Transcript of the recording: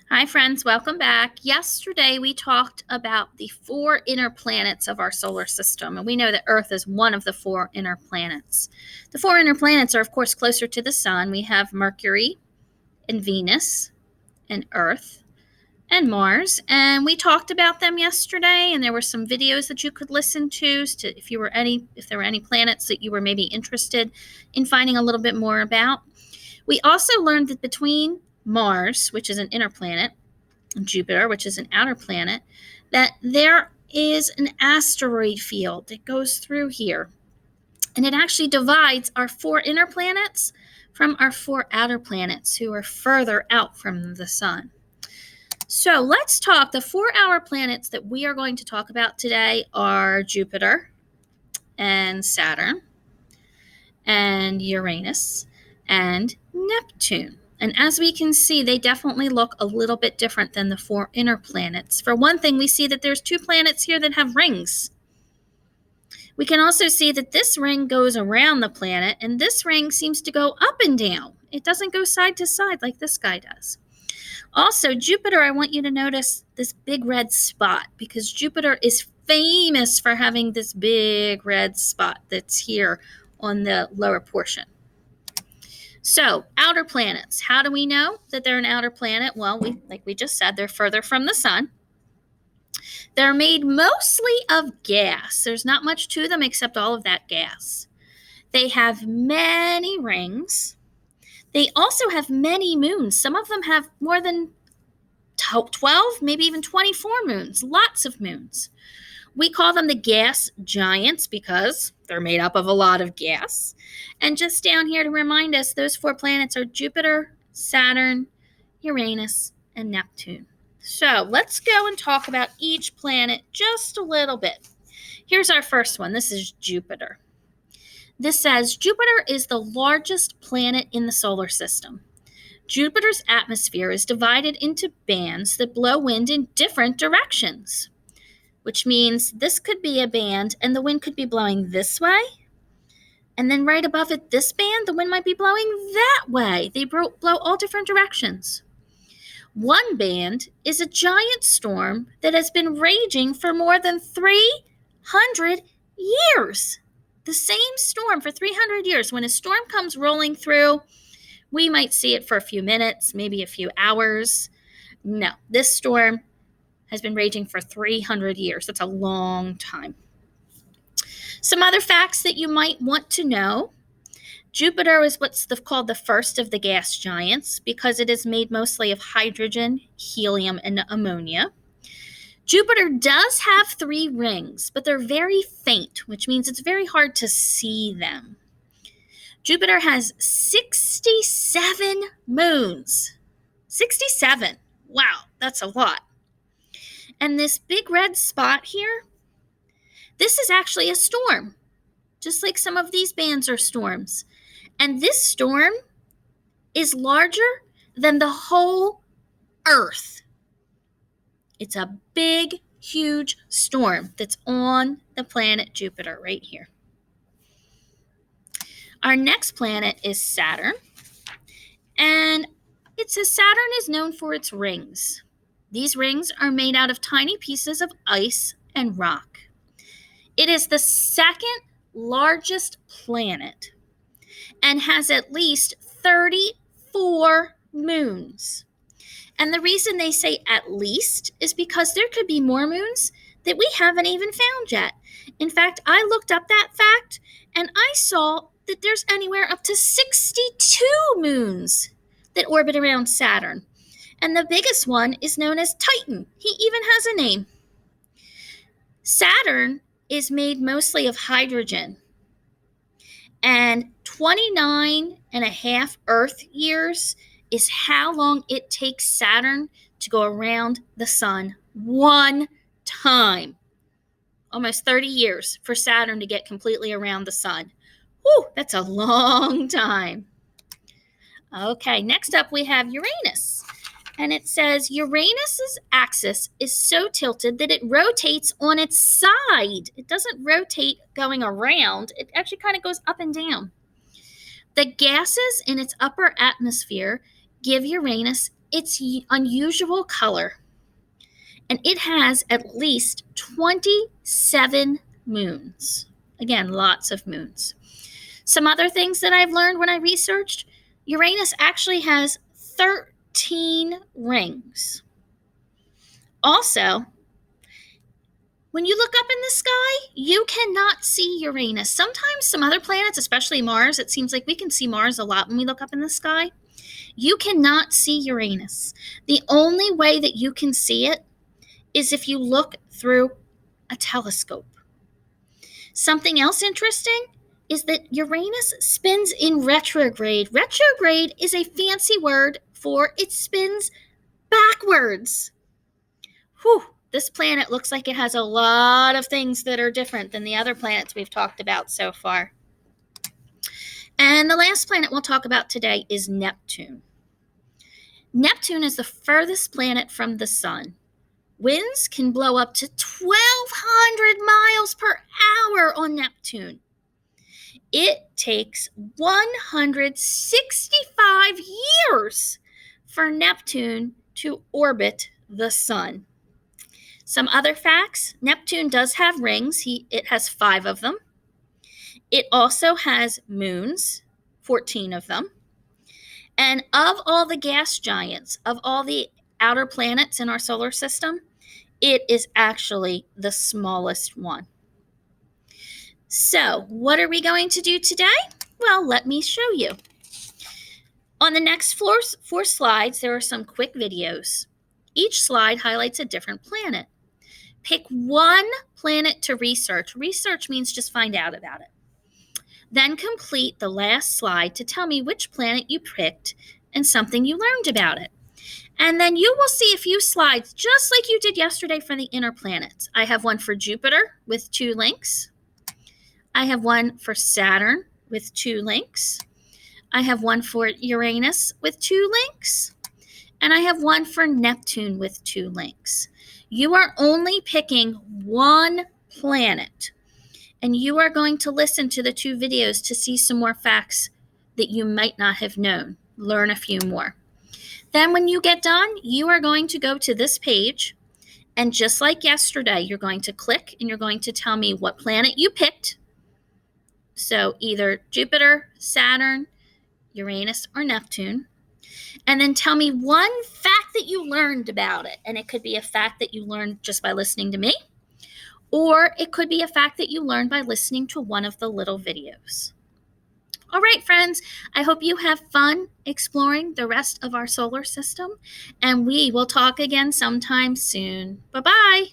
Hi, friends. Welcome back. Yesterday, we talked about the four inner planets of our solar system, and we know that Earth is one of the four inner planets. The four inner planets are, of course, closer to the Sun. We have Mercury and Venus and Earth and Mars, and we talked about them yesterday. And there were some videos that you could listen to if there were any planets that you were maybe interested in finding a little bit more about. We also learned that between Mars, which is an inner planet, Jupiter, which is an outer planet, that there is an asteroid field that goes through here. And it actually divides our four inner planets from our four outer planets who are further out from the sun. So let's talk. The 4 hour planets that we are going to talk about today are Jupiter and Saturn and Uranus and Neptune. And as we can see, they definitely look a little bit different than the four inner planets. For one thing, we see that there's 2 planets here that have rings. We can also see that this ring goes around the planet, and this ring seems to go up and down. It doesn't go side to side like this guy does. Also, Jupiter, I want you to notice this big red spot, because Jupiter is famous for having this big red spot that's here on the lower portion. So, outer planets. How do we know that they're an outer planet? Well, like we just said, they're further from the sun. They're made mostly of gas. There's not much to them except all of that gas. They have many rings. They also have many moons. Some of them have more than 12, maybe even 24 moons. Lots of moons. We call them the gas giants because they're made up of a lot of gas. And just down here to remind us, those 4 planets are Jupiter, Saturn, Uranus, and Neptune. So let's go and talk about each planet just a little bit. Here's our first one. This is Jupiter. This says Jupiter is the largest planet in the solar system. Jupiter's atmosphere is divided into bands that blow wind in different directions, which means this could be a band and the wind could be blowing this way. And then right above it, this band, the wind might be blowing that way. They blow all different directions. One band is a giant storm that has been raging for more than 300 years. The same storm for 300 years. When a storm comes rolling through, we might see it for a few minutes, maybe a few hours. No, this storm has been raging for 300 years. That's a long time. Some other facts that you might want to know. Jupiter is what's called the first of the gas giants because it is made mostly of hydrogen, helium, and ammonia. Jupiter does have 3 rings, but they're very faint, which means it's very hard to see them. Jupiter has 67 moons. 67. Wow, that's a lot. And this big red spot here, this is actually a storm, just like some of these bands are storms. And this storm is larger than the whole Earth. It's a big, huge storm that's on the planet Jupiter right here. Our next planet is Saturn. And it says Saturn is known for its rings. These rings are made out of tiny pieces of ice and rock. It is the second largest planet and has at least 34 moons. And the reason they say at least is because there could be more moons that we haven't even found yet. In fact, I looked up that fact and I saw that there's anywhere up to 62 moons that orbit around Saturn. And the biggest one is known as Titan. He even has a name. Saturn is made mostly of hydrogen. And 29 and a half Earth years is how long it takes Saturn to go around the sun one time. Almost 30 years for Saturn to get completely around the sun. Whew, that's a long time. Okay, next up we have Uranus. And it says Uranus's axis is so tilted that it rotates on its side. It doesn't rotate going around. It actually kind of goes up and down. The gases in its upper atmosphere give Uranus its unusual color, and it has at least 27 moons. Again, lots of moons. Some other things that I've learned when I researched, Uranus actually has 13 rings. Also, when you look up in the sky, you cannot see Uranus. Sometimes some other planets, especially Mars, it seems like we can see Mars a lot when we look up in the sky. You cannot see Uranus. The only way that you can see it is if you look through a telescope. Something else interesting is that Uranus spins in retrograde. Retrograde is a fancy word for it spins backwards. Whew, this planet looks like it has a lot of things that are different than the other planets we've talked about so far. And the last planet we'll talk about today is Neptune. Neptune is the furthest planet from the sun. Winds can blow up to 1,200 miles per hour on Neptune. It takes 165 years for Neptune to orbit the sun. Some other facts, Neptune does have rings. It has 5 of them. It also has moons, 14 of them. And of all the gas giants, of all the outer planets in our solar system, it is actually the smallest one. So, what are we going to do today? Well, let me show you. On the next four slides, there are some quick videos. Each slide highlights a different planet. Pick one planet to research. Research means just find out about it. Then complete the last slide to tell me which planet you picked and something you learned about it. And then you will see a few slides just like you did yesterday for the inner planets. I have one for Jupiter with 2 links. I have one for Saturn with 2 links. I have one for Uranus with 2 links. And I have one for Neptune with 2 links. You are only picking one planet. And you are going to listen to the 2 videos to see some more facts that you might not have known. Learn a few more. Then when you get done, you are going to go to this page. And just like yesterday, you're going to click and you're going to tell me what planet you picked. So either Jupiter, Saturn, Uranus, or Neptune. And then tell me one fact that you learned about it. And it could be a fact that you learned just by listening to me. Or it could be a fact that you learned by listening to one of the little videos. All right, friends, I hope you have fun exploring the rest of our solar system. And we will talk again sometime soon. Bye-bye.